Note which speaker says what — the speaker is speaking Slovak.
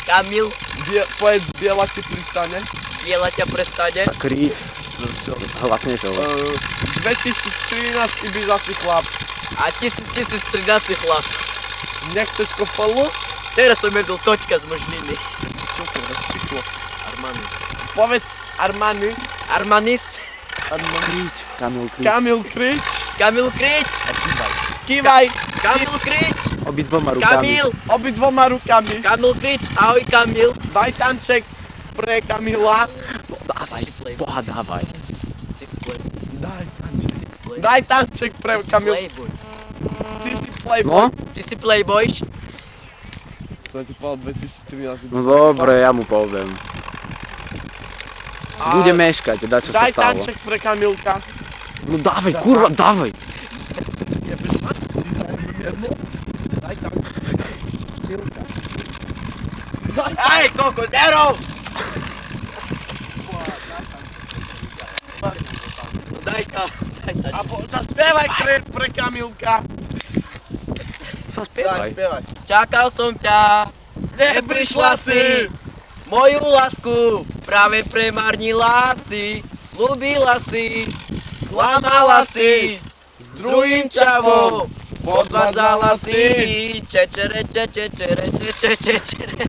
Speaker 1: Kamil.
Speaker 2: Povedz, biela ti pristane.
Speaker 1: Biela ťa prestane.
Speaker 3: Kryť.
Speaker 2: No все.
Speaker 3: Hlasnejšie.
Speaker 2: 2013 Ibiza si chlap.
Speaker 1: A 1013 chlap.
Speaker 2: Nechceš kofolu?
Speaker 1: Teraz som jedol točka z možniny.
Speaker 2: Čo to rozpichlo?
Speaker 1: Armani.
Speaker 2: Povedz Armani.
Speaker 1: Armanis.
Speaker 3: Kryť. Kamil Kryť.
Speaker 2: Kamil Krič.
Speaker 1: Kamil Kryč.
Speaker 2: Kývaj.
Speaker 1: Kamil Kryč.
Speaker 3: Obidvoma rukami.
Speaker 1: Kamil.
Speaker 2: Obidvoma rukami.
Speaker 1: Kamil Kryč. Ahoj Kamil.
Speaker 2: Daj tanček pre Kamila.
Speaker 3: Dávaj. Boha, dávaj.
Speaker 1: Ty si playboy.
Speaker 2: Daj tanček.
Speaker 1: Ty si playboy.
Speaker 2: Daj tanček pre
Speaker 1: Ty si
Speaker 2: Kamila.
Speaker 1: playboy.
Speaker 2: Ty si playboy.
Speaker 3: No?
Speaker 1: Ty si playboy.
Speaker 2: Som ti povedal 2013.
Speaker 3: No dobre, ja mu poviem.
Speaker 2: A
Speaker 3: Bude meškať, dá čo sa
Speaker 2: Daj
Speaker 3: stalo.
Speaker 2: tanček pre Kamilka.
Speaker 3: No dávaj, kurva, dávaj.
Speaker 2: Jebeš ma? Si zaujímavé jedno? Daj tanček pre Kamilka.
Speaker 1: Aj, kokodero! Daj ka.
Speaker 2: A zaspievaj pre Kamilka.
Speaker 3: Sa
Speaker 2: Daj,
Speaker 3: spievaj.
Speaker 2: spievaj.
Speaker 1: Čakal som ťa. Neprišla si. Moju lásku práve premárnila si. Ľúbila si. Klamala si. S druhým čavom. Podvádzala si. Čečere, čečere, čečere, čečere.